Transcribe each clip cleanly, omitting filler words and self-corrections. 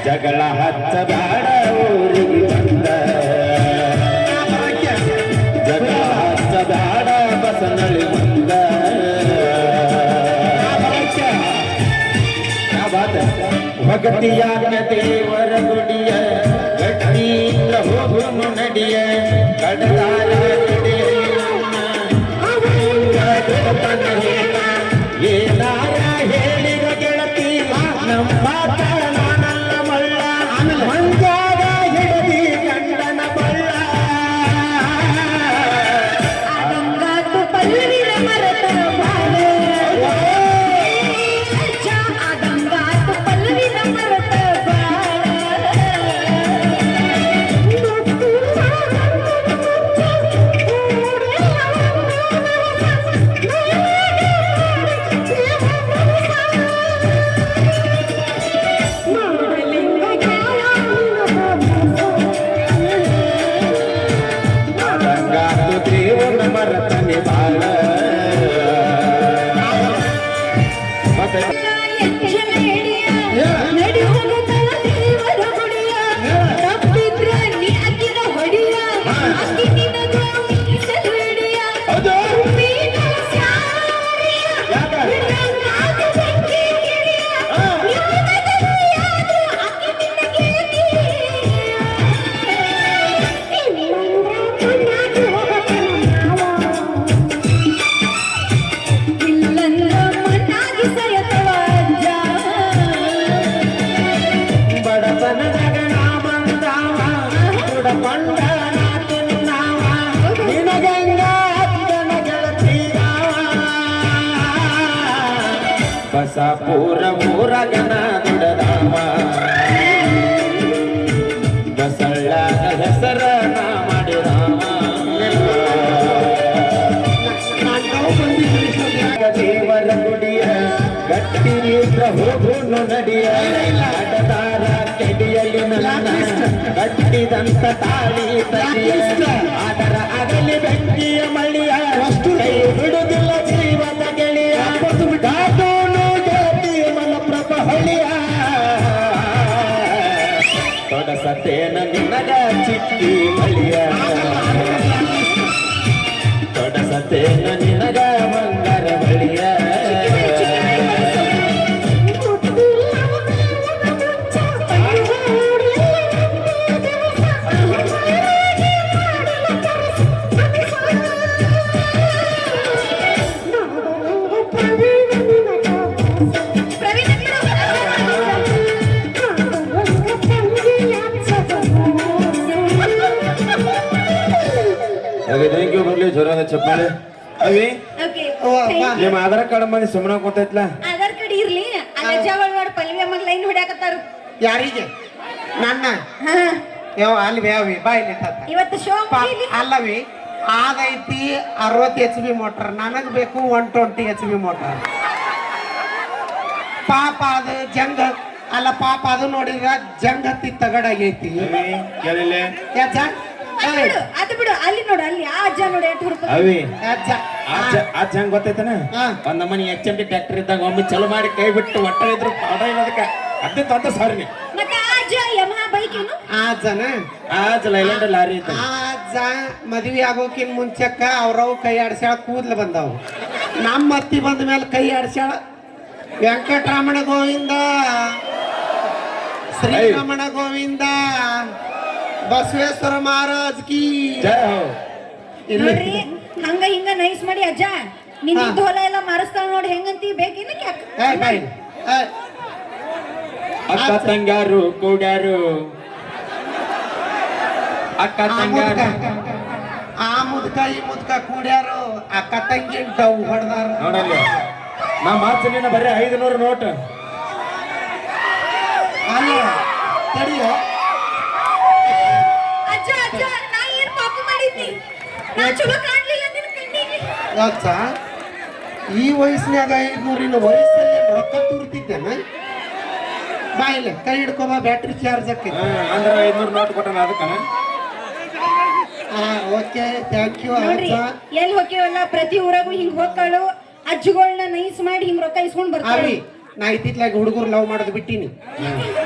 ಜಗಳ ಹಚ್ಚಬೇಡ ಊರಿಗೆ ಬಂದ ಜಗಳ ಹಚ್ಚಬೇಡ ಬಸನಳಿ ಬಂದ ಭಗತಿಯಾಗ ದೇವರ ಗುಡಿಯ ಗಟ್ಟಿಯಿಂದ ಹೋಗುನು ನಡಿಯ ಕಡದಾರ ಏನಾರ ಹೇಳಿದ ಗೆಳತಿ ನಮ್ಮ ಮಂಜಾಗ ಹಿಡದಿ ಗಂಡನ ಬಳ್ಳ ಅದಂಗಾತು ಪಲ್ಲವಿನ ಮರತ ಬಾಳ ಅದಂಗಾತು ಪಲ್ಲವಿನ ಮರತ ಮರತನೆ ಬಾಳ ಮತ್ತೆ ಬಸಾಪುರ ಮೂರಗನ ದುಡದಾಮ ಬಸಳ್ಳ ಹೆಸರ ಮಾಡಿದಾಮ ದೇವರ ಗುಡಿಯ ಗಟ್ಟಿನಿದ್ರ ಹೋಗುನು ನಡಿಯ ಅಡದಾರ ಕೆಡಿಯಲಿ ನನ್ನ ಕಟ್ಟಿದಂತ ತಾಳಿ ತಲಿಯ ಅದರ ಅಗಲಿ ಬೆಂಕಿಯ ಮಳಿಯ ಕೈ ಬಿಡುದಿಲ್ಲ ಜೀವದ ಗೆಳೆಯ ತೊಡಸತೇನ ನಿನಗ ಚಿಕ್ಕಿ ಮಳಿಯ ತೊಡಸತೇನ ನಿನಗ ಬಂಗಾರ ಬಳಿಯ ಥ್ಯಾಂಕ್ ಯು ಬರ್ಲಿ ಜೋರಾದ ಚಪ್ಪಾಳೆ ಅವಿ ನಿಮ್ಮ ಆಧಾರ್ ಕಾರ್ಡ್ ಮಂದಿ ಸುಮ್ಮನೆ ಕೂತೈತ್ಲ ಆಧಾರ್ ಕಾರ್ಡ್ ಇರ್ಲಿ ಅಜ್ಜಾವಳ್ವಾಡ ಪಲ್ವಿ ಅಮ್ಮಗ್ ಲೈನ್ ಹೊಡ್ಯಾಕತ್ತಾರು ಯಾರಿಗೆ ನನ್ನ ಯಾವ ಅಲ್ವೇ ಅವಿ ಬಾಯಿ ಇವತ್ತು ಶೋ ಅಲ್ಲವಿ ಅದೈತಿ 60 HP ಮೋಟರ್ ನನಗ್ ಬೇಕು 120 HP ಮೋಟರ್ ಪಾಪ ಅದು ಜಂಗ ಅಲ್ಲ ಪಾಪ ಅದು ನೋಡಿದ್ರ ಜಂಗ್ ಹತ್ತಿ ತಗಡಾಗೈತಿ ಯಾಚ ಅದು ಬಿಡು ಅಲ್ಲಿ ನೋಡು ಅಲ್ಲಿ ಆ ಅಜ್ಜ ನೋಡಿ ಎಷ್ಟು ಹುಡುಕ ಅವಿ ಅಜ್ಜ ಹಂಗ ಗೊತ್ತೈತನ ಒಂದ್ ನಮ್ಮನಿ HMT ಟ್ರ್ಯಾಕ್ಟರ್ ಇದ್ದಾಗ ಒಮ್ಮೆ ಚಲೋ ಮಾಡಿ ಕೈ ಬಿಟ್ಟು ಒಟ್ಟ ಇದ್ರು ಪಾಡ ಇರೋದಕ್ಕ ಅದೇ ತಂದ ಸಾರಿನಿ ಮತ್ತೆ ಆ ಅಜ್ಜ ಯಮಹಾ ಬೈಕ್ ಏನು ಆ ಅಜ್ಜನ ಆ ಅಜ್ಜ ಲೈಲ್ಯಾಂಡ್ ಲಾರಿ ಐತ ಆ ಅಜ್ಜ ಮದ್ವಿ ಆಗೋಕಿನ್ ಮುಂಚೆಕ್ಕ ಅವ್ರವ್ ಕೈ ಆಡ್ಸ್ಯಾಳ ಕೂದ್ಲು ಬಂದವು ನಮ್ಮ ಅತ್ತಿ ಬಂದ ಮೇಲೆ ಕೈ ಆಡ್ಸ್ಯಾಳ ವೆಂಕಟರಮಣ ಗೋವಿಂದ ಶ್ರೀರಮಣ ಗೋವಿಂದ ಬಸವೇಶ್ವರ ಮಹಾರಾಜ್ ಕಿ ಜಯ ಹೋ ನೋಡ್ರಿ ಹಂಗ ಹಿಂಗ ನೈಸ್ ಮಾಡಿ ಅಜ್ಜ ನಿಂದ ಹೊಲ ಎಲ್ಲ ಮಾರಿಸ್ತಾಳ ನೋಡಿ ಹೆಂಗಂತಿ ಬೇಕೇನ ಅಕ್ಕ ತಂಗಾರು ಕೂಡ್ಯಾರು ಅಕ್ಕ ತಂಗಾರು ಆ ಮುದ್ಕ ಈ ಮುದ್ಕ ಕೂಡ್ಯಾರು ಅಕ್ಕ ತಂಗಿ ಡವ್ ಹೊಡೆದಾರ ನೋಡಲ್ಲ ನಾ ಮಾರ್ಚನಿನ ಬರೀ 500 ನೋಟ್ ಅಲ್ಲ ತಡಿಯೋ ಅಜ್ಜ ಅಜ್ಜ ನಾ ಏನ್ ಪಾಪ ಮಾಡಿದ್ನಿ ನಾ ಚಲೋ ಕಾಣ್ಲಿಲ್ಲ ನಿನ್ನ ಕಣ್ಣಿಗೆ ಅಜ್ಜ ಈ ವಯಸ್ಸಿನಾಗ 500 ವಯಸ್ಸಲ್ಲಿ ರೊಕ್ಕ ತುರ್ತಿದ್ದೇನ ಬಾ ಇಲ್ಲ ಕೈ ಹಿಡ್ಕೊಬಾ ಬ್ಯಾಟ್ರಿ ಚಾರ್ಜ್ ಆಕೈತಿ. ಅಂದ್ರೆ 500 ನೋಟ್ ಕೊಟ್ಟನ ಅದಕ್ಕನ. ಓಕೆ ಥ್ಯಾಂಕ್ ಯು ನೋಡ್ರಿ ಎಲ್ಲಿ ಹೋಗ್ಯವಲ್ಲ ಪ್ರತಿ ಊರಾಗೂ ಹಿಂಗ್ ಹೋಗ್ತಾಳು ಅಜ್ಜಿಗಳನ್ನ ನೈಸ್ ಮಾಡಿ ಹಿಂಗ್ ರೊಕ್ಕ ಇಸ್ಕೊಂಡ್ ಬರ್ತಾಳಿ. ಅವಿ ನಾ ಇತ್ತಿತ್ಲಾಗ ಹುಡುಗರು ಲವ್ ಮಾಡೋದು ಬಿಟ್ಟಿನಿ,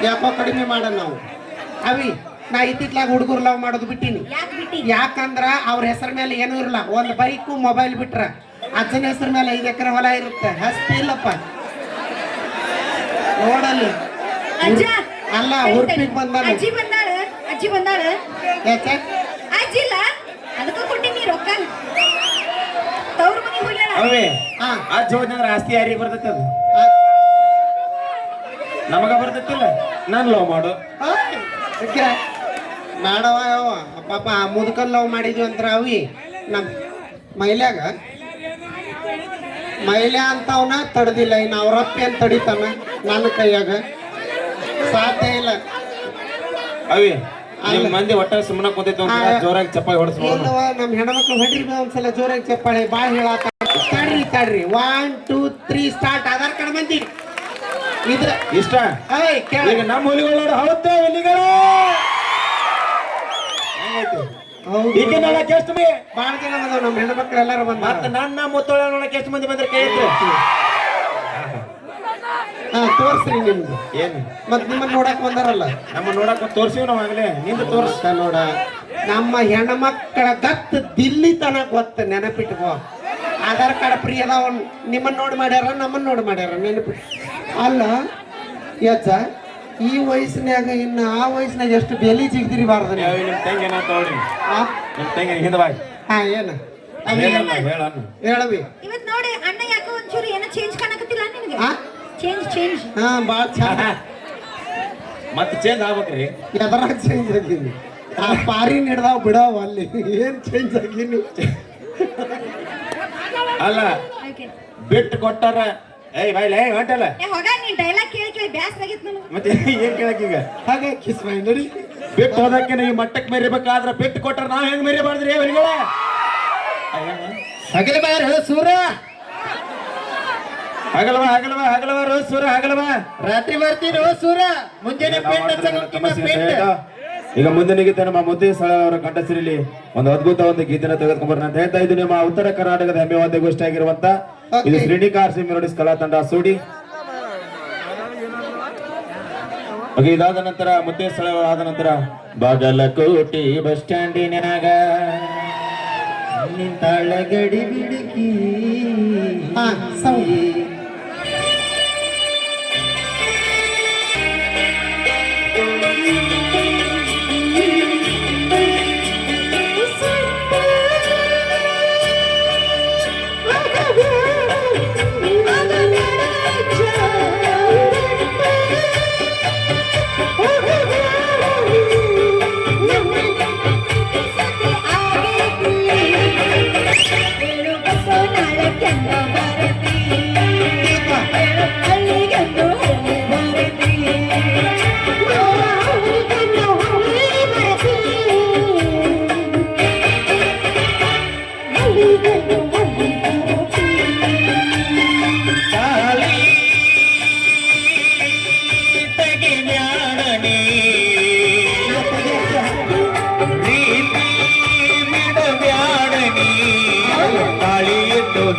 ಯಾಕೋ ಕಡಿಮೆ ಮಾಡೋಣ ನಾವು. ಅವಿ ನಾ ಇತ್ತಿತ್ಲಾಗ ಹುಡುಗರು ಲವ್ ಮಾಡೋದು ಬಿಟ್ಟಿನಿ. ಯಾಕೆ ಬಿಟ್ಟಿ? ಯಾಕಂದ್ರ ಅವ್ರ ಹೆಸರ ಮೇಲೆ ಏನೂ ಇರಲ್ಲ, ಒಂದು ಬೈಕು ಮೊಬೈಲ್ ಬಿಟ್ರ ಅಜ್ಜನ ಹೆಸರ ಮೇಲೆ 5 ಎಕರೆ ಹೊಲ ಇರುತ್ತೆ. ಹಸ್ತಿ ಇಲ್ಲಪ್ಪ ನೋಡಲ್ಲಿ. ಅಜ್ಜ ಅಲ್ಲ ಉರ್ಪಿಗ್ ಬಂದಾನ. ಅಜ್ಜಿ ಬಂದಾಳ ಯಾಕೆ ಅಜ್ಜಿ ಇಲ್ಲ ಅದಕ್ಕ ಕೊಟ್ಟಿನಿ ರೊಕ್ಕ. ತವ್ರ ಮನೆಗೆ ಹೋಗ್ಯಾಳ. ಅವೇ ಹಾ ಅಜ್ಜ ಹೋದ್ನಂದ್ರ ಆಸ್ತಿ ಯಾರಿಗೆ ಬರ್ತೈತಿ? ಅದು ನಮಗ ಬರ್ತೈತಿಲ್ಲ. ನಾನು ಲವ್ ಮಾಡು. ಮಾಡವ ಪಾಪ ಮುದುಕನ್ ಲವ್ ಮಾಡಿದ್ವಿ ಅಂತ ಅವಿ ನಮ್ ಮೈಲ್ಯಾಗ ಮೈಲ್ಯಾ ಅಂತವನ ತಡ್ದಿಲ್ಲ, ಇನ್ನು ಅವ್ರಪ್ಪ ಏನ್ ತಡಿತಾನ ನನ್ನ ಕೈಯಾಗ ಸಾಧ್ಯ ಇಲ್ಲ. ಅವಿ ನಿಮ್ ಮಂದಿ ಒಟ್ಟ ಸುಮ್ಮನ ಕೂತೈತಿ ಜೋರಾಗಿ ಚಪ್ಪಾಳಿ ಹೊಡ್ಸ್ಬೋದು. ಇಲ್ಲವ ನಮ್ ಹೆಣ್ಮಕ್ಳು ಹೊಡ್ರಿ ಒಂದ್ಸಲ ಜೋರಾಗಿ ಚಪ್ಪಾಳೆ ಬಾ ಹೇಳತ್ತ. ತಡ್ರಿ 1 2 3 ಸ್ಟಾರ್ಟ್. ಆಧಾರ್ ಕಾರ್ಡ್ ಮಂದಿ ಇದ್ರ ಇಷ್ಟ ಕೇಳ ಈಗ ನಮ್ಮ ಹುಲಿಗಳು ನೋಡು. ಹೌದು ಹುಲಿಗಳು ಹೌದು ಈಗ ನೋಡಕ್ಕೆ ಎಷ್ಟು ಮಂದಿ? ಬಾಳ ಜನ ಬಂದವ್ ನಮ್ಮ ಹೆಣ್ಮಕ್ಳು ಎಲ್ಲಾರು ಬಂದ. ಮತ್ತೆ ನನ್ನ ಮುತ್ತೊಳ ನೋಡಕ್ಕೆ ಎಷ್ಟು ಮಂದಿ ಬಂದ್ರೆ ಕೈ ಎತ್ತು. ತೋರ್ಸ್ರಿ ನಿಮ್ದು ಏನು ಮತ್ ನಿಮ್ಮನ್ನ ನೋಡಕ್ ಬಂದಾರಲ್ಲ. ನಮ್ಮ ನೋಡಕ್ ತೋರ್ಸಿವ್ ನಾವ್ ಆಗ್ಲೇ. ನಿಂದು ತೋರ್ಸ ನೋಡ ನಮ್ಮ ಹೆಣ್ಮಕ್ಳ ಗತ್ ದಿಲ್ಲಿ ತನಕ ಗೊತ್ತ, ನೆನಪಿಟ್ಕೋ. ಆಧಾರ್ ಕಾರ್ಡ್ ಫ್ರೀ ಅದಾವ. ನಿಮ್ಮನ್ನ ನೋಡಿ ಮಾಡ್ಯಾರ, ನಮ್ಮನ್ನ ನೋಡಿ ಮಾಡ್ಯಾರ, ನೆನಪಿಟ್ಟು. ಅಲ್ಲ ಯಜ್ಜ ಈ ವಯಸ್ಸಿನಾಗ ಇನ್ನು ಆ ವಯಸ್ಸಿನಾಗ ಎಷ್ಟು ಬೆಲಿ ಜಿಗ್ದಿರಿ ಬಾರ್ದ. ನಿಮ್ ತಂಗಿ ಏನ ತಗೊಳ್ರಿ. ನಿಮ್ ತಂಗಿ ಹಿಂದ ಬಾಯ್. ಏನ ಹೇಳವಿ. ಇವತ್ ನೋಡಿ ಅಣ್ಣ ಯಾಕೋ ಒಂಚೂರು ಏನೋ ಚೇಂಜ್ ಕಾಣಕತ್ತಿಲ್ಲ ನಿನಗೆ? ಚೇಂಜ್ ಬಾಳ ಚಂದ. ಮತ್ತೆ ಚೇಂಜ್ ಆಗ್ಬೇಕ್ರಿ. ಎದರಾಗ ಚೇಂಜ್ ಆಗೀನಿ? ಆ ಪಾರಿ ಹಿಡ್ದಾವ್ ಬಿಡಾವ ಅಲ್ಲಿ. ಏನ್ ಚೇಂಜ್ ಆಗೀನಿ? ಅಲ್ಲ ಬಿಟ್ಟು ಕೊಟ್ಟಾರ. ಏಯ್ ಬಾಯ್ಲೆ ಹೊಂಟಲ್ಲ. ಹೋಗ ನೀನ್ ಡೈಲಾಗ್ ಕೇಳಿ ಬ್ಯಾಸ್ ಆಗಿತ್ತು ನನಗೆ. ಮತ್ತೆ ಏನ್ ಕೇಳಕ್ ಈಗ? ಹಾಗೆ ಕಿಸ್ ಮೈ ನೋಡಿ. ಬಿಟ್ಟು ಹೋದಕ್ಕೆ ನೀವು ಮಟ್ಟಕ್ಕೆ ಮೆರಿಬೇಕಾದ್ರ ಬಿಟ್ಟು ಕೊಟ್ಟಾರ ನಾವ್ ಹೆಂಗ್ ಮೆರಿಬಾರ್ದ್ರಿ ಹುಲಿಗಳ? ಹಗಲ ಬಾರ ಸೂರ, ಹಗಲವಾ ರೋಜ್ ಸೂರ ಹಗಲವಾ. ರಾತ್ರಿ ಬರ್ತೀರೋ ಸೂರ, ಮುಂಜಾನೆ ಈಗ ಮುಂದೆ ನಿಗಿತ ನಮ್ಮ ಮುದ್ದೆ ಸ್ಥಳ ಅವರ ಕಂಠಸಿರಿಲಿ ಒಂದು ಅದ್ಭುತ ಒಂದು ಗೀತೆನ ತೆಗೆದುಕೊಂಡ್ಬರೋಣ ಅಂತ ಹೇಳ್ತಾ ಇದ್ದು. ನಿಮ್ಮ ಉತ್ತರ ಕರ್ನಾಟಕದ ಹೆಮ್ಮೆವಾದ್ಯ ಗೋಷ್ಠಿ ಆಗಿರುವಂತ ಇದು ಶ್ರೀನಿಕಾರ್ ಮೆಲೋಡಿಸ್ ಕಲಾ ತಂಡ ಸೂಡಿ. ಇದಾದ ನಂತರ ಮುದ್ದೆ ಸ್ಥಳ ಆದ ನಂತರ ಬಾಗಲಕೋಟೆ ಬಸ್ ಸ್ಟ್ಯಾಂಡಿನಾಗ ನಿಂತಾಳ ಗಡಿ ಬಿಡುಕಿ.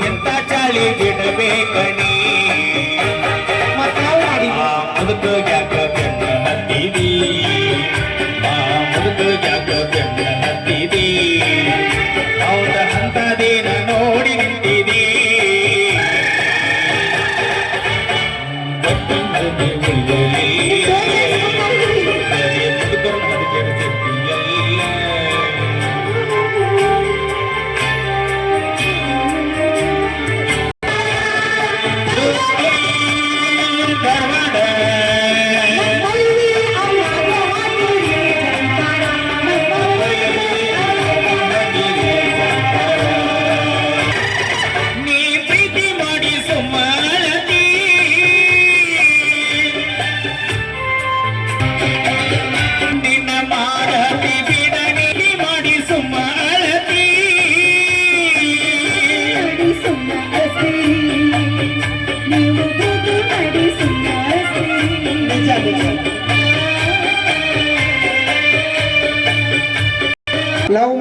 ಎಂತ ಚಾಳಿ ಬಿಡಬೇಕಣಿ ಮುದುಕು ಯಾಕ ಬೆನ್ನ ಹತ್ತಿದಿ, ಮುದುಕು ಯಾಕ ಬೆನ್ನ ಹತ್ತಿದಿ, ಹೌದ ಅಂತದೇನ ನೋಡಿ ನಿಂತಿದಿ.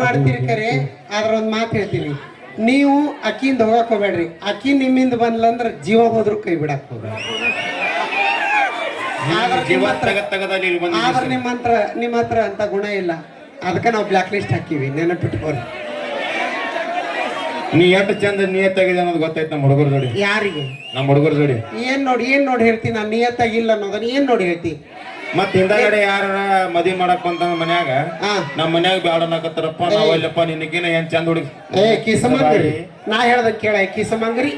ಮಾಡ್ತೀರಿ ಕರೆ ಆದ್ರ ಒಂದ್ ಮಾತು ಹೇಳ್ತೀನಿ, ನೀವು ಅಕ್ಕಿಂದ ಹೋಗಕ್ ಹೋಗ್ಬೇಡ್ರಿ, ಅಕ್ಕಿ ನಿಮ್ಮಿಂದ ಬಂದ್ಲಂದ್ರ ಜೀವ ಹೋದ್ರು ಕೈ ಬಿಡಕ್ ಹೋಗ್ಬೇಡ್ರಿ. ಆದ್ರ ನಿಮ್ಮ ಹತ್ರ ಅಂತ ಗುಣ ಇಲ್ಲ, ಅದಕ್ಕೆ ನಾವು ಬ್ಲಾಕ್ ಲಿಸ್ಟ್ ಹಾಕಿವಿ, ನೆನಪಿಟ್ಕೋರಿ. ನೀ ಎಷ್ಟು ಚಂದ ನಿಯತ್ತಾಗಿದೆ ಅನ್ನೋದು ಗೊತ್ತಾಯ್ತು ನಮ್ಮ ಹುಡುಗರ ಜೋಡಿ. ಯಾರಿಗೆ? ನಮ್ಮ ಹುಡುಗರ ಜೋಡಿ. ಏನ್ ನೋಡಿ ಹೇಳ್ತೀನಿ ನಾನು ನಿಯತ್ತಾಗಿಲ್ಲ ಅನ್ನೋದನ್ನ ಏನ್ ನೋಡಿ ಹೇಳ್ತಿ? ಮತ್ ಹಿಂದಗಡೆ ಯಾರ ಮದ್ವಿ ಮಾಡಕ್ ಬಂತ ಮನ್ಯಾಗ, ನಮ್ಮ ಮನ್ಯಾಗ ಬ್ಯಾಡ ಅನ್ನಕತ್ತಾರಪ್ಪ, ನಾವಲ್ಲಪ್ಪ ನಿನಗಿನ ಏನ್ ಚಂದ ಹುಡುಗಿ. ಕಿಸಮಂಗರಿ, ನಾ ಹೇಳ್ದ ಕೇಳ, ಕಿಸಮಂಗರಿ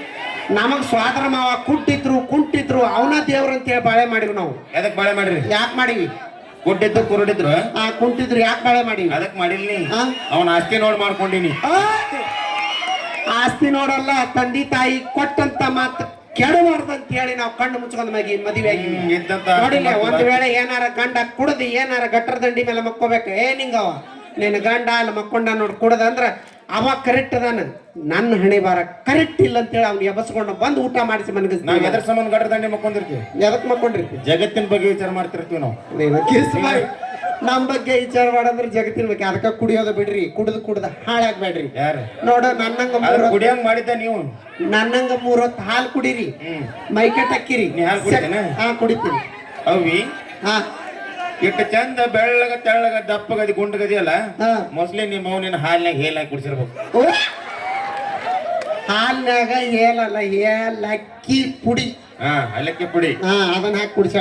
ನಮಗ್ ಸ್ವಾದ್ರ ಮಾವ ಕುಂಟಿದ್ರು ಅವನ ದೇವ್ರ ಅಂತ ಹೇಳಿ ಬಾಳೆ ಮಾಡಿವಿ ನಾವು. ಎದಕ್ ಬಾಳೆ ಮಾಡಿರಿ? ಯಾಕೆ ಮಾಡಿವಿ? ಕುಂಟಿದ್ದು ಕುರುಡಿದ್ರು ಕುಂಟಿದ್ರು ಯಾಕೆ ಬಾಳೆ ಮಾಡಿವಿ? ಅದಕ್ ಮಾಡಿಲ್ನಿ, ಅವನ ಆಸ್ತಿ ನೋಡ್ ಮಾಡ್ಕೊಂಡಿನಿ. ಆಸ್ತಿ ನೋಡಲ್ಲ, ತಂದೆ ತಾಯಿ ಕೊಟ್ಟಂತ ಮಾತು ಕೆಡಬಾರ್ದಂತ ಹೇಳಿ ನಾವು ಕಣ್ಣು ಮುಚ್ಕೊಂಡ್ ಮದುವೆ ಆಗಿ ನೋಡಿಲ್ಲ. ಒಂದ್ ವೇಳೆ ಏನಾರ ಗಂಡ ಕುಡ್ದು ಏನಾರ ಗಟ್ಟರ ದಂಡಿ ಮೇಲೆ ಮಕ್ಕೋಬೇಕು, ನಿಂಗವ ನಿನ್ನ ಗಂಡ ಅಲ್ಲಿ ಮಕ್ಕೊಂಡ ನೋಡಿ ಕುಡ್ದ ಅಂದ್ರ ಅವ ಕರೆಕ್ಟ್ ಅದಾನ, ನನ್ನ ಹಣೆ ಬಾರ ಕರೆಕ್ಟ್ ಇಲ್ಲ ಅಂತೇಳಿ ಅವ್ನು ಎಬಸ್ಕೊಂಡು ಬಂದು ಊಟ ಮಾಡಿಸಿ ಮನಗ. ನಾವ್ ಎದ್ರ ಸಂಬಂಧ ಗಟ್ಟರ ದಂಡಿ ಮಕ್ಕೊಂಡಿರ್ತೀವಿ? ಎದಕ್ ಮಕ್ಕೊಂಡಿರ್ತೀವಿ? ಜಗತ್ತಿನ ಬಗ್ಗೆ ವಿಚಾರ ಮಾಡ್ತಿರ್ತೀವಿ ನಾವು. ನಮ್ ಬಗ್ಗೆ ವಿಚಾರ ಮಾಡಂದ್ರೆ ಜಗತ್ತಿನ ಬಗ್ಗೆ. ಅದಕ್ಕ ಕುಡಿಯೋದು ಬಿಡ್ರಿ, ಕುಡ್ದು ಹಾಳಾಗ್ಬೇಡ್ರಿ. ಯಾರು ನೋಡ ನನ್ನಂಗ ಕುಡಿಯಂಗ್ ಮಾಡಿದ್ದ ನೀವು? ನನ್ನಂಗ 3 ಹೊತ್ತು ಹಾಲು ಕುಡೀರಿ, ಮೈಕಟ್ ಹಾಕಿರಿ. ಕುಡಿತೀನಿ. ಅವಿ ಹಾ ಇಟ್ಟು ಚಂದ ಬೆಳ್ಳಗ ತೆಳ್ಳಗ ದಪ್ಪಗದಿ ಗುಂಡಗದಿ ಅಲ್ಲ, ಮೋಸ್ಟ್ಲಿ ನಿಮ್ಮ ಮೌನಿನ ಹಾಲ್ನಾಗ ಹೇಲಾಗಿ ಕುಡಿಸಿರ್ಬೇಕು. ಹಾಲ್ನಾಗ ಹೇಲಲ್ಲ, ಏಲಕ್ಕಿ ಪುಡಿ. ಅಲ್ಲಕ್ಕಿ ಪುಡಿ ಅದನ್ನ ಹಾಕಿ ಕುಡಿಸ.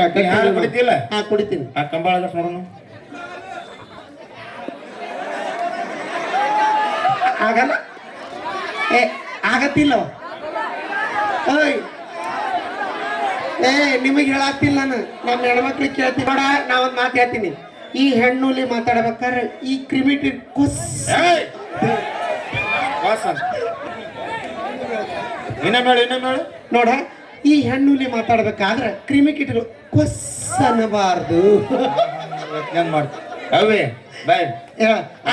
ಕುಡಿತಿಲ್ಲ? ಕುಡಿತೀನಿ. ಆ ಕಂಬಾಳ ನೋಡೋಣ. ಆಗಲ್ಲ, ಆಗತ್ತಿಲ್ಲ. ನಿಮಗೆ ಹೇಳತ್ತಿಲ್ಲ ನಾನು, ನಮ್ಮ ಹೆಣ್ಮಕ್ಳಿಗೆ ಕೇಳ್ತೀನಿ. ನೋಡ, ನಾ ಒಂದ್ ಮಾತು ಹೇಳ್ತೀನಿ. ಈ ಹೆಣ್ಣುಲಿ ಮಾತಾಡ್ಬೇಕಾದ್ರೆ ಈ ಕ್ರಿಮಿಟಿ ನೋಡ, ಈ ಹೆಣ್ಣುಲಿ ಮಾತಾಡ್ಬೇಕಾದ್ರೆ ಕ್ರಿಮಿಕಿಟಗಳು ಕೊಸ್ ಅನ್ನಬಾರ್ದು.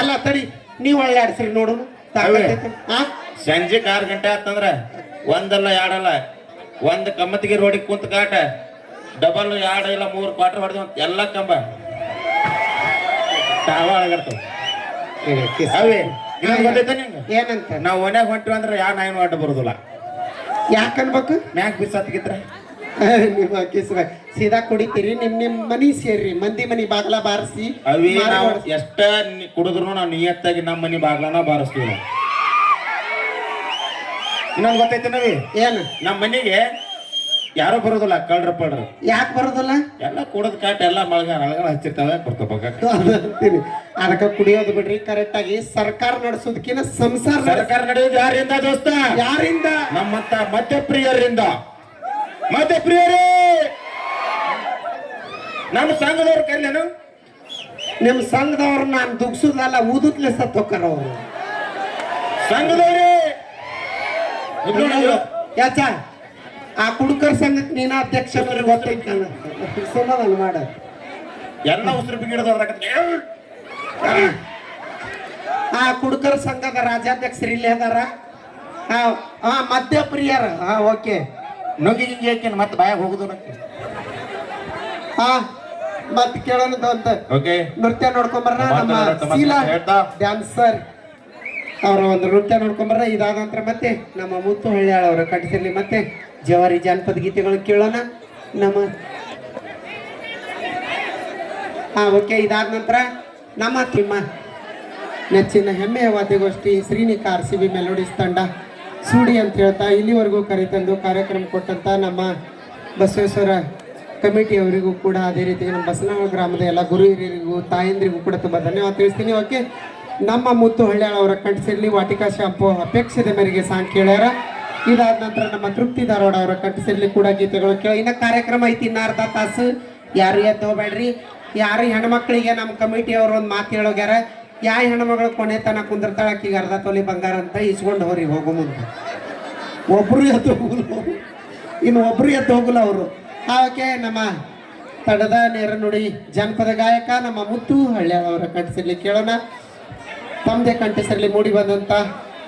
ಅಲ್ಲ ತಡಿ, ನೀವು ಒಳ್ಳೆ ಆಡ್ಸ್ರಿ ನೋಡೋಣ. ಸಂಜೆ 6 ಗಂಟೆ ಆತಂದ್ರ ಒಂದಲ್ಲ ಎರಡಲ್ಲ, ಒಂದ್ ಕಮ್ಮತ್ತಿಗೆ ರೋಡಿಗೆ ಕುಂತ ಕಾಟ ಡಬಲ್ 2 ಇಲ್ಲ 3 ಕ್ವಾರ್ಟರ್ ಹೊಡೆದ ಎಲ್ಲ ಕಂಬ ಏನಂತ ನಾವ್ ಒನ್ಯಾಗ ಹೊಂಟಿವಿ ಅಂದ್ರೆ ಯಾವ ನಾಯಿನ ಅಡ್ಡ ಬರುದಿಲ್ಲ. ಯಾಕನ್ಬೇಕು? ಮ್ಯಾಕ್ ಬಿಸಾತ್ಗಿತ್ರ ನಿಮ್ಮ ಕಿಸ್ರ ಸೀದಾ ಕುಡಿತೀರಿ, ನಿಮ್ ಮನಿ ಸೇರ್ರಿ, ಮಂದಿ ಮನಿ ಬಾಗ್ಲ ಬಾರಿಸಿ. ಅವೇ ನಾವು ಎಷ್ಟ ಕುಡಿದ್ರು ನಾವು ನಿಯತ್ತಾಗಿ ನಮ್ಮ ಮನಿ ಬಾಗ್ಲನ ಬಾರಿಸ್ತೀವಿ ನಾವು. ಇನ್ನೊಂದು ಗೊತ್ತೈತೆ ನವಿ, ಏನು? ನಮ್ಮ ಮನೆಗೆ ಯಾರು ಬರೋದಿಲ್ಲ, ಕಳ್ರ ಪಡ್ರ. ಯಾಕೆ ಬರೋದಿಲ್ಲ? ಎಲ್ಲ ಕುಡದ್ ಕಾಟ ಎಲ್ಲ ಮಳಗ ಹಚ್ಚಿರ್ತಾವೆ ಬರ್ಕೋಬೇಕ. ಅದಕ್ಕ ಕುಡಿಯೋದು ಬಿಡ್ರಿ. ಕರೆಕ್ಟ್ ಆಗಿ ಸರ್ಕಾರ ನಡೆಸೋದಕ್ಕಿಂತ ಸರ್ಕಾರ ನಡೆಯೋದು ಯಾರಿಂದ ದೋಸ್ತ? ಯಾರಿಂದ? ನಮ್ಮಂತ ಮದ್ಯಪ್ರಿಯರಿಂದ. ಮದ್ಯಪ್ರಿಯರೇ, ನಮ್ಮ ಸಂಘದವ್ರು ಕರ್ಲೇನು? ನಿಮ್ ಸಂಘದವ್ರು ನಾನು ದುಗ್ಸುದಲ್ಲ, ಊದುತ್ಲೆ ಸತ್ ಹೋಗ್ತಾರ ಅವರು. ಸಂಘದವ್ರೇ ಯಾಚ ಆ ಕುಡುಕರ ಸಂಘಕ್ಕೆ ನೀನ ಅಧ್ಯಕ್ಷ ಗೊತ್ತೈತಿ. ನಾನು ಮಾಡ ಎಲ್ಲ ಉಸಿರು ಬಿಗಿಡದವ್ರ ಆ ಕುಡುಕರ ಸಂಘದ ರಾಜ್ಯಾಧ್ಯಕ್ಷರು ಇಲ್ಲಿ ಅದಾರ. ಮದ್ಯಪ್ರಿಯರ. ಓಕೆ, ನುಗ್ಗಿ ಗಿಂಗಿ ಮತ್ತೆ ಬಾಯಾಗ ಹೋಗುದು. ಮತ್ತೆ ಕೇಳೋಣ ಅಂತ ನೃತ್ಯ ನೋಡ್ಕೊಂಬರ್ರ. ನಮ್ಮ ಶೀಲಾ ಡ್ಯಾನ್ಸರ್ ಅವರ ಒಂದು ನೃತ್ಯ ನೋಡ್ಕೊಂಬರ್ರ. ಇದಾದ ನಂತರ ಮತ್ತೆ ನಮ್ಮ ಮುತ್ತು ಹಳ್ಳಿಯಾಳ ಅವರ ಕಟ್ಟಿಸಲಿ ಮತ್ತೆ ಜವಾರಿ ಜಾನಪದ ಗೀತೆಗಳನ್ನು ಕೇಳೋಣ. ಓಕೆ, ಇದಾದ ನಂತರ ನಿಮ್ಮ ನೆಚ್ಚಿನ ಹೆಮ್ಮೆಯ ವಾದ್ಯಗೋಷ್ಠಿ ಶ್ರೀನಿಕ RCB ಮೆಲೋಡಿಸ್ ತಂಡ ಸೂಡಿ ಅಂತ ಹೇಳ್ತಾ ಇಲ್ಲಿವರೆಗೂ ಕರೆತಂದು ಕಾರ್ಯಕ್ರಮ ಕೊಟ್ಟಂತ ನಮ್ಮ ಬಸವೇಶ್ವರ ಕಮಿಟಿಯವರಿಗೂ ಕೂಡ, ಅದೇ ರೀತಿ ನಮ್ಮ ಬಸನಾಳ ಗ್ರಾಮದ ಎಲ್ಲ ಗುರು ಹಿರಿಯರಿಗೂ ತಾಯಂದ್ರಿಗೂ ಕೂಡ ತುಂಬ ಧನ್ಯವಾದ ತಿಳಿಸ್ತೀನಿ. ಓಕೆ, ನಮ್ಮ ಮುತ್ತು ಹಳ್ಳಿಯಾಳ ಅವರ ಕಂಠಸಿರಲಿ ವಾಟಿಕಾ ಶಾಂಪು ಅಪೇಕ್ಷೆದ ಮೇರೆಗೆ ಸಾಂಗ್ ಕೇಳ್ಯಾರ. ಇದಾದ ನಂತರ ನಮ್ಮ ತೃಪ್ತಿ ಧಾರವಾಡ ಅವರ ಕಂಠಸಿರಲಿ ಕೂಡ ಗೀತೆಗಳು ಕೇಳ. ಇನ್ನ ಕಾರ್ಯಕ್ರಮ ಐತಿ, ಇನ್ನ ಅರ್ಧ ತಾಸು. ಯಾರು ಎದ್ದು ಹೋಗ್ಬೇಡ್ರಿ. ಯಾರು ಹೆಣ್ಮಕ್ಳಿಗೆ ನಮ್ಮ ಕಮಿಟಿಯವರು ಒಂದು ಮಾತು ಹೇಳೋಗ್ಯಾರ, ಯಾವ ಹೆಣ್ಮಗಳು ಕೊನೆ ತನ ಕುಂದಿರ್ತಾಳ ಆಕಿಗೆ ಅರ್ಧ ತೊಲಿ ಬಂಗಾರ ಅಂತ ಇಸ್ಕೊಂಡು ಹೋಗ್ರಿ. ಹೋಗೋ ಮುಂದೆ ಒಬ್ರು ಎದ್ದು ಹೋಗಲ್ಲ, ಇನ್ನು ಒಬ್ರು ಎದ್ದು ಹೋಗಲ್ಲ ಅವರು. ಓಕೆ, ನಮ್ಮ ತಡದ ನೇರ ನುಡಿ ಜಾನಪದ ಗಾಯಕ ನಮ್ಮ ಮುತ್ತು ಹಳ್ಳಿಯಾಳ ಅವರ ಕಂಠಸಿರಲಿ ಕೇಳೋಣ. ತಮ್ಮದೇ ಕಂಠಸಿರಲಿ ಮೂಡಿ ಬಂದಂಥ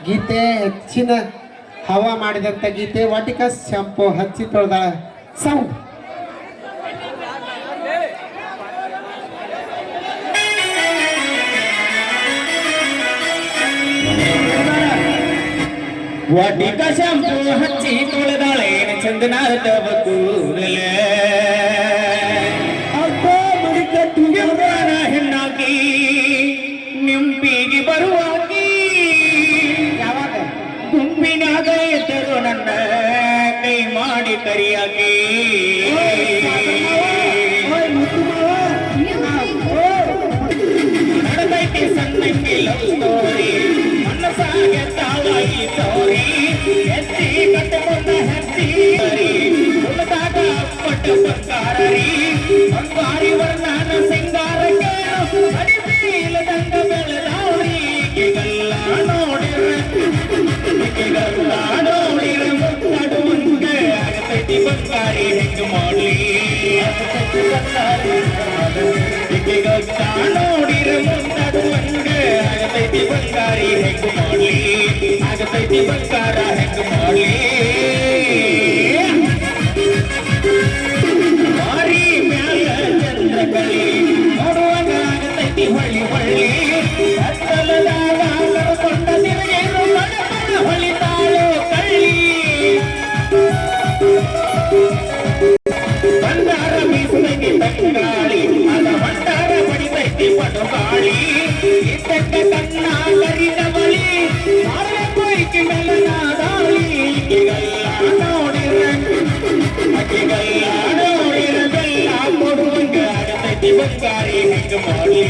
ಗೀತೆ, ಹೆಚ್ಚಿನ ಹವಾ ಮಾಡಿದಂಥ ಗೀತೆ, ವಾಟಿಕಾ ಶಾಂಪು ಹಚ್ಚಿ ತೊಳೆದ ಸೌಂಡ್. ವಾಟಿಕ ಶಾಂಪು ಹಚ್ಚಿ ತೊಳೆದಾಳೇನು ಚಂದನಾದ ಕೂದಲೇ ಹೆಣ್ಣಾಕಿ ನಿಂಪಿಗೆ ಬರುವಾಕಿ ಗುಂಪಿನಾಗ ಎತ್ತರು ನನ್ನ ಕೈ ಮಾಡಿ ಕರಿಯಾಕಿ ನಡೆದೈತಿ ಸಣ್ಣಕ್ಕೆ ಲವ್ ಸ್ಟೋರಿ ಮನಸ್ಸಾಗೆ ತಾಳಾಗಿ ಸೋರಿ ಎತ್ತಿ ಕಟ್ಟಕೊಂಡ ಹತ್ತಿ ಉಳಿದಾಗ ಪಟ್ಟ ಬಂಗಾರಿ ಬಂಗಾರಿ ವರ್ಣನ ಸಿಂಗಾರಕ್ಕೆ ಅಡಿಬೀಲದಂಗ ಬೆಳೆದವರಿ ಈಗೆಲ್ಲ ನೋಡಿರ ಮುತ್ತಾಡುವಂಗೆ ಆಗತೈತಿ ಬಂಗಾರಿ ಹೆಂಗ ಮಾಡ್ಲಿ ನೋಡಿರ ಮುತ್ತಾಡುವಂಗೆ ಆಗತೈತಿ ಬಂಗಾರಿ ಹೆಂಗ ಮಾಡ್ಲಿ ಆಗತೈತಿ ಬಂಗಾರ ಹೆಂಗ ಮಾಡ್ಲಿ ಮಾರಿ ಮ್ಯಾಲ ಚಂದ್ರಕಲಿ ನೋಡುವಾಗ ಆಗತೈತಿ ಹೊಳ್ಳಿ ಹೊಳ್ಳಿ ಕತ್ತಲದಾಗ ಕರ್ಕೊಂಡ ತಿರುಗೇನು ಹೊಳಿತಾಳೋ ಕಳ್ಳಿ ಬಂಗಾರ ಬೀಸದೈತಿ ತಂಗಾಳಿ ಅದ ಭಂಡಾರ ಬಡಿದೈತಿ ಪಟುಗಾಳಿ ಇದ್ದಕ್ಕ ಕಣ್ಣ ಕರಿದ ಬಳಿ ಮಾರಲ ಕೊಯ್ಕಿ ಮೆಲ್ಲನ ದಾಳಿ ಈಗೆಲ್ಲ ನೋಡಿರ ಅಕ್ಕಿಗೆಲ್ಲ ನೋಡಿರ ಬೆಲ್ಲ ಕೊಡುವಂಗ ಆಗತೈತಿ ಬಂಗಾರಿ ಹೆಂಗ ಮಾಡಿ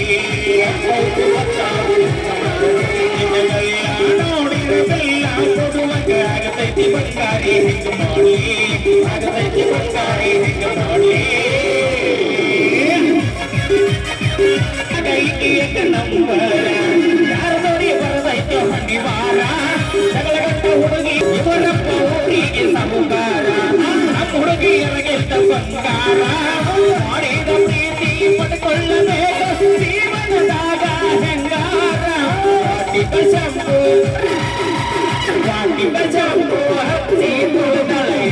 ನೋಡಿರ ಬೆಲ್ಲ ಕೊಡುವಂಗ ಆಗತೈತಿ ಬಂಗಾರಿ ಹೆಂಗ ಮಾಡಿ ಆಗತೈತಿ ಬಂಗಾರಿ ಹೆಂಗ ಮಾಡಿ ಕೈಕಿಯಕ ನಂಬರ ಯಾರದೋರಿ ಬರದೈತೋ ಹಣ್ಣಿವಾರ ಜಗಳಗಟ್ಟ ಹುಡುಗಿ ಇವರಪ್ಪ ಊರಿಗೆ ಸಾಹುಕಾರ ನಮ್ಮ ಹುಡುಗಿಯರಿಗೆಲ್ಲ ಬಂಗಾರ ಮಾಡಿದ ಪ್ರೀತಿ ಪಡ್ಕೊಳ್ಳಬೇಕು ಜೀವನದಾಗ ಹೆಂಗಾರ ವಾಟಿಕ ಶಾಂಪು ಹಚ್ಚಿ ತೊಳೆದಳೆ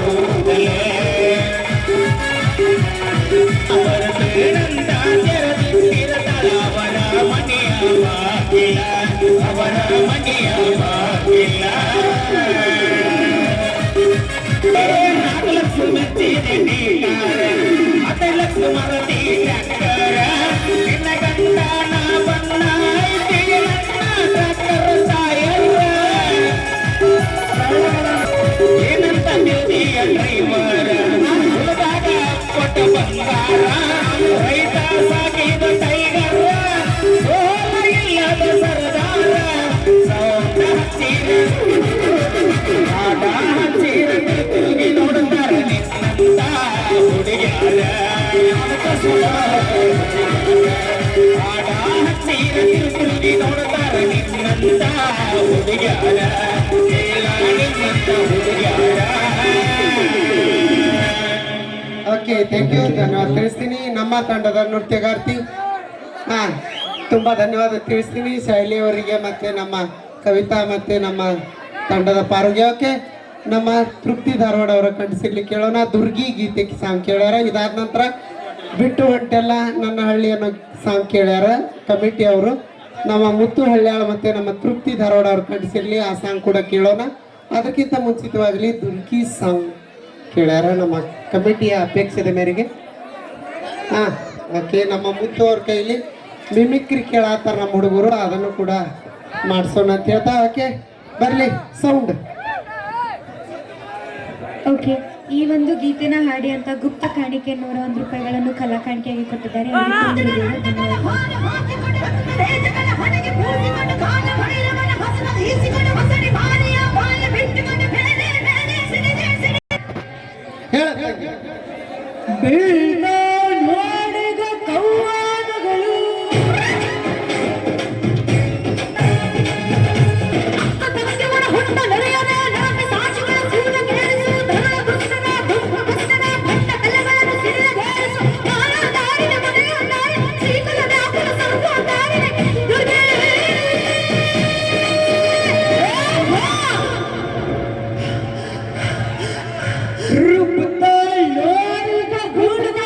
ಕೂದಲೇ ಅವರದೇನಂದ ತೆರೆದಿಟ್ಟಿರತಳ ಅವರ ಮನೆಯ ಬಾಗಿಲ ಅವರ ಮನೆಯ ಬಾಗಿಲ 4 ಲಕ್ಷ ಮೆಚ್ಚಿದೆ ನೀಟಾರ 10 ಲಕ್ಷ ಮರದಿ ಟ್ರ್ಯಾಕ್ಟರ ನಿನ್ನ ಗಂಡನ ಬಣ್ಣ ಐತಿ ನನ್ನ ಟ್ರ್ಯಾಕ್ಟರ್ ಸಾಯಲ್ಲ ಏನಂತ ನಿಲ್ದಿಯ ಡ್ರೈವರ ಹುಡುಗಾಗ ಕೊಟ್ಟ ಬಂಗಾರ ರೈತ ಸಾಕಿದ ಟೈಗರ ಸೋಲ ಇಲ್ಲದ ಸರದಾರ ಸೌಂಡ ಹಚ್ಚಿರ ಆಟ ಹಚ್ಚಿರ ತಿರುಗಿ ನೋಡುತ್ತಾರ ನಿನ್ನಂತ ಹುಡುಗ್ಯಾರ ಆಟ ಹಚ್ಚಿರ ತಿರುಗಿ ನೋಡುತ್ತಾರ ನಿನ್ನಂತ ಹುಡುಗ್ಯಾರ ನಿನ್ನಂತ ಹುಡುಗ್ಯಾರ. ಓಕೆ ಥ್ಯಾಂಕ್ ಯು ಧನ್ಯವಾದ ತಿಳಿಸ್ತೀನಿ ನಮ್ಮ ತಂಡದ ನೃತ್ಯಗಾರ್ತಿ ತುಂಬ ಧನ್ಯವಾದ ತಿಳಿಸ್ತೀನಿ ಶೈಲಿ ಅವರಿಗೆ ಮತ್ತು ನಮ್ಮ ಕವಿತಾ ಮತ್ತು ನಮ್ಮ ತಂಡದ ಪಾರುಗೆ. ಓಕೆ ನಮ್ಮ ತೃಪ್ತಿ ಧಾರವಾಡ ಅವರ ಕಂಠಸಿರ್ಲಿ ಕೇಳೋಣ ದುರ್ಗಿ ಗೀತೆ ಸಾಂಗ್ ಕೇಳ್ಯಾರ. ಇದಾದ ನಂತರ ಬಿಟ್ಟು ಹೊಂಟೆಲ್ಲ ನನ್ನ ಹಳ್ಳಿ ಅನ್ನೋ ಸಾಂಗ್ ಕೇಳ್ಯಾರ ಕಮಿಟಿ ಅವರು. ನಮ್ಮ ಮುತ್ತು ಹಳ್ಳ್ಯಾಳ ಮತ್ತು ನಮ್ಮ ತೃಪ್ತಿ ಧಾರವಾಡ ಅವ್ರ ಕಂಠಸಿರ್ಲಿ ಆ ಸಾಂಗ್ ಕೂಡ ಕೇಳೋಣ. ಅದಕ್ಕಿಂತ ಮುಂಚಿತವಾಗಲಿ ದುರ್ಗಿ ಸಾಂಗ್ ಕೇಳ್ಯಾರ ನಮ್ಮ ಕಮಿಟಿಯ ಅಪೇಕ್ಷೆದ ಮೇರೆಗೆ. ಓಕೆ ನಮ್ಮ ಮುತ್ತು ಅವ್ರ ಕೈಲಿ ಮಿಮಿಕ್ರಿ ಕೇಳತ್ತಾರ ನಮ್ಮ ಹುಡುಗರು, ಅದನ್ನು ಕೂಡ ಮಾಡಿಸೋಣ ಅಂತ ಹೇಳ್ತಾ. ಓಕೆ ಬರಲಿ ಸೌಂಡ್. ಓಕೆ, ಈ ಒಂದು ಗೀತೆನ ಹಾಡಿ ಅಂತ ಗುಪ್ತ ಕಾಣಿಕೆ 101 ರೂಪಾಯಿಗಳನ್ನು ಕಲಾ ಕಾಣಿಕೆಯಾಗಿ ಕೊಟ್ಟಿದ್ದಾರೆ. ರೂಪದ ನೋಡಿದ ಗುಣದ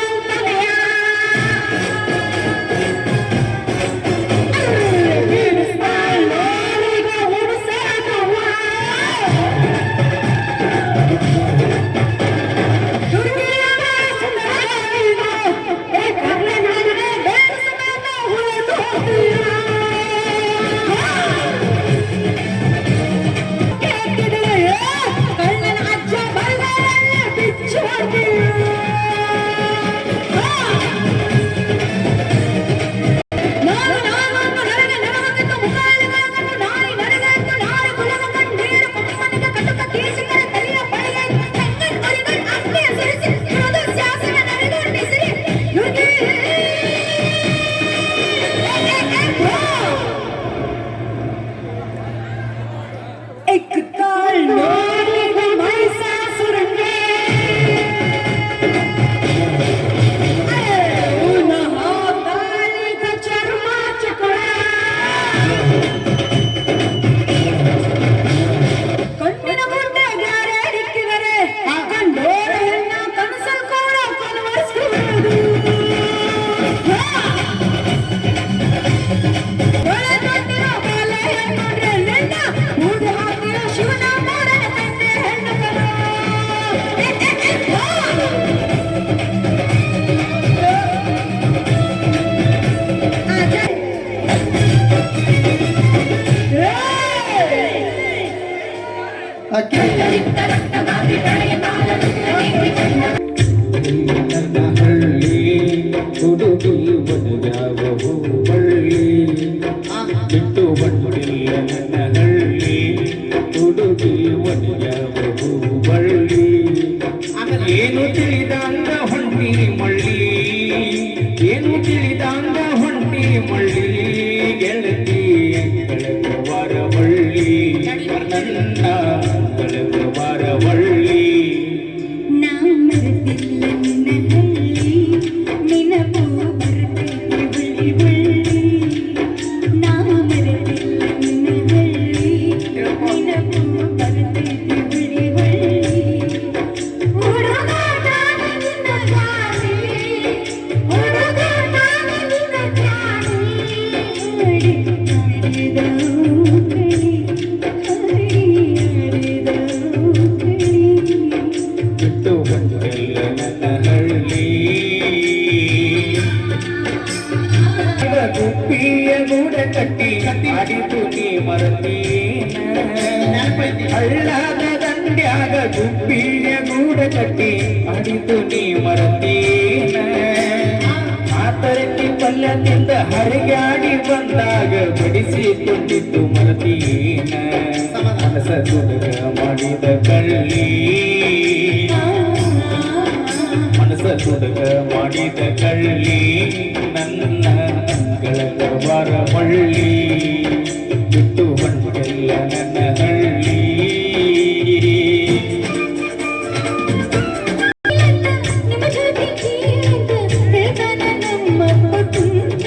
ಒಣಗ್ಯಾವ ಹೂಬಳ್ಳಿ ಬಿಟ್ಟು ಬಂದಿಲ್ಲ ನನ್ನ ಹಳ್ಳಿ ಹುಡುಗಿ ಒಣಗ್ಯಾವ ಹೂಬಳ್ಳಿ ಏನು ತಿಳಿದಂಗ ಹೊಂಟಿ ಮಳ್ಳಿ ಏನು ತಿಳಿದಂಗ ಹೊಂಟಿ ಮಳ್ಳಿ ಗೆಳತಿ ಬೆಳಗುವಾರವಳ್ಳಿ ನನ್ನ ಬೆಳಗುವಾರವಳ್ಳಿ ನಾ ಮರೆತಿಲ್ಲ ನಿನ್ನ ಹಳ್ಳಿ ನೆನಪು ಬರ್ತೈತಿ ಬಳ್ಳಿ ನಾ ಮರೆತಿಲ್ಲ ನಿನ್ನ ಹಳ್ಳಿ ನೆನಪು ಬರ್ತೈತಿ ಬಳ್ಳಿ ಹುಡುಗ ನಾನು ನಿನ್ನ ಗಾಳಿ ಹುಡುಗ ನಾನು ನಿನ್ನ ಗಾಳಿ ಆಡಿದ ಬಿಟ್ಟು ಬಂದಿಲ್ಲ ನನ್ನ ಹಳ್ಳಿ ಗುಪ್ಪಿಯ ಗೂಡ ಕಟ್ಟಿ ಆಡಿತು ನೀ ಮರತೀನ ಹಳ್ಳದ ದಂಡ್ಯಾಗ ಗುಪ್ಪಿಯ ಗೂಡ ಕಟ್ಟಿ ಆಡಿತು ನೀ ಮರತೀನ ಆತರಕ್ಕೆ ಪಲ್ಯದಿಂದ ಹರಿಗಾಡಿ ಬಂದಾಗ ಬಡಿಸಿಕೊಂಡಿದ್ದು ಮರತೀನ ಮನಸ ತುಡುಗ ಮಾಡಿದ ಕಳ್ಳಿ ಮನಸ ತುಡುಗ ಮಾಡಿದ ಕಳ್ಳಿ ನನ್ನ ಗಳಗವಾರ ಮಳ್ಳಿ ಬಿಟ್ಟು ಬಂದಿಲ್ಲ ನನ್ನ ಹಳ್ಳಿ ನಿಮ್ಮ ಜೊತೆ ಕೇಳಿದ ಬೇಕನ ನಮ್ಮ ಕುಟುಂಬ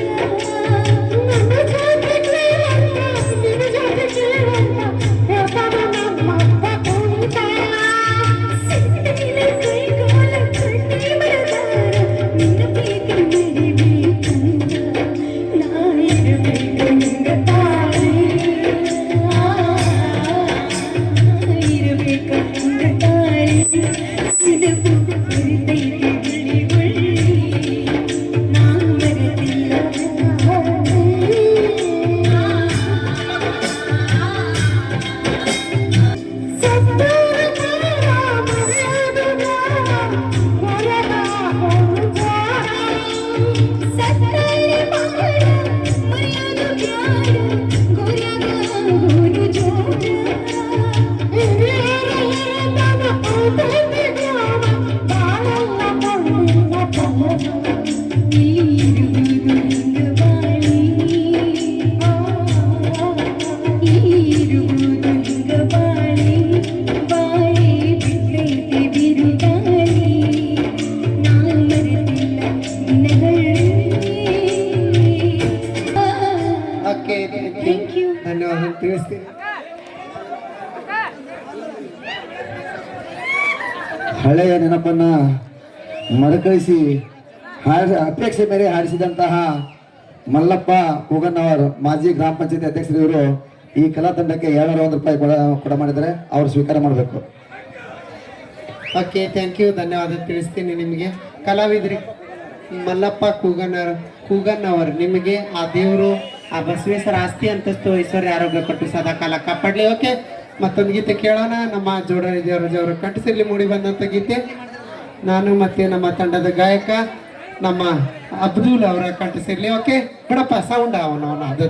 ನಮ್ಮ ಜೊತೆ ಕೇಳಿದ ನಿಮ್ಮ ಜೊತೆ ಕೇಳಿದ ಬೇಕನ ನಮ್ಮ ಕುಟುಂಬ ಸಿಟ್ಟಿನ ಕೈಗಾಲ ಕಟ್ಟಿ ಬರದಾರ ನಿನ್ನ ಪ್ರೀತಿ ಮರಿಬೇಕಂದ ನಾ ಇರಬೇಕು ನಿಂಗ ತಾಳಿ ಇರಬೇಕು ನಿಂಗ ತಾಳಿ ಸಿಡುಕು ಬರ್ತೈತಿ ಬಳ್ಳಿ ನಾ ಮರೆತಿಲ್ಲ ಓಕೆ Thank you. ಧನ್ಯವಾದ ತಿಳಿಸ್ತೀನಿ. ಹಳೆಯ ನೆನಪನ್ನ ಮರುಕಳಿಸಿ ಅಪೇಕ್ಷೆ ಮೇರೆ ಹಾಡಿಸಿದಂತಹ ಮಲ್ಲಪ್ಪ ಕೂಗನ್ನವರ್ ಮಾಜಿ ಗ್ರಾಮ ಪಂಚಾಯತಿ ಅಧ್ಯಕ್ಷರು ಇವರು ಈ ಕಲಾ ತಂಡಕ್ಕೆ 701 ರೂಪಾಯಿ ಕೊಡ ಮಾಡಿದರೆ ಅವರು ಸ್ವೀಕಾರ ಮಾಡಬೇಕು. ಓಕೆ ಥ್ಯಾಂಕ್ ಯು ಧನ್ಯವಾದ ತಿಳಿಸ್ತೀನಿ ನಿಮಗೆ. ಕಲಾವಿದ್ರಿ ಮಲ್ಲಪ್ಪ ಕೂಗನ್ನವರ್ ನಿಮಗೆ ಆ ದೇವರು ಆ ಬಸವೇಶ್ವರ ಆಸ್ತಿ ಅಂತಸ್ತು ಐಶ್ವರ್ಯ ಆರೋಗ್ಯ ಕೊಟ್ಟು ಸದಾ ಕಾಲ ಕಾಪಾಡಲಿ. ಓಕೆ ಮತ್ತೊಂದು ಗೀತೆ ಕೇಳೋಣ. ನಮ್ಮ ಜೋಡಣಿ ದೇವರ ಕಂಠಸಿರ್ಲಿ ಮೂಡಿ ಬಂದಂಥ ಗೀತೆ ನಾನು ಮತ್ತೆ ನಮ್ಮ ತಂಡದ ಗಾಯಕ ನಮ್ಮ ಅಬ್ದುಲ್ ಅವರ ಕಂಠಸಿರ್ಲಿ. ಓಕೆ ಬಿಡಪ್ಪ ಸೌಂಡ್ ಅವನು ಅದು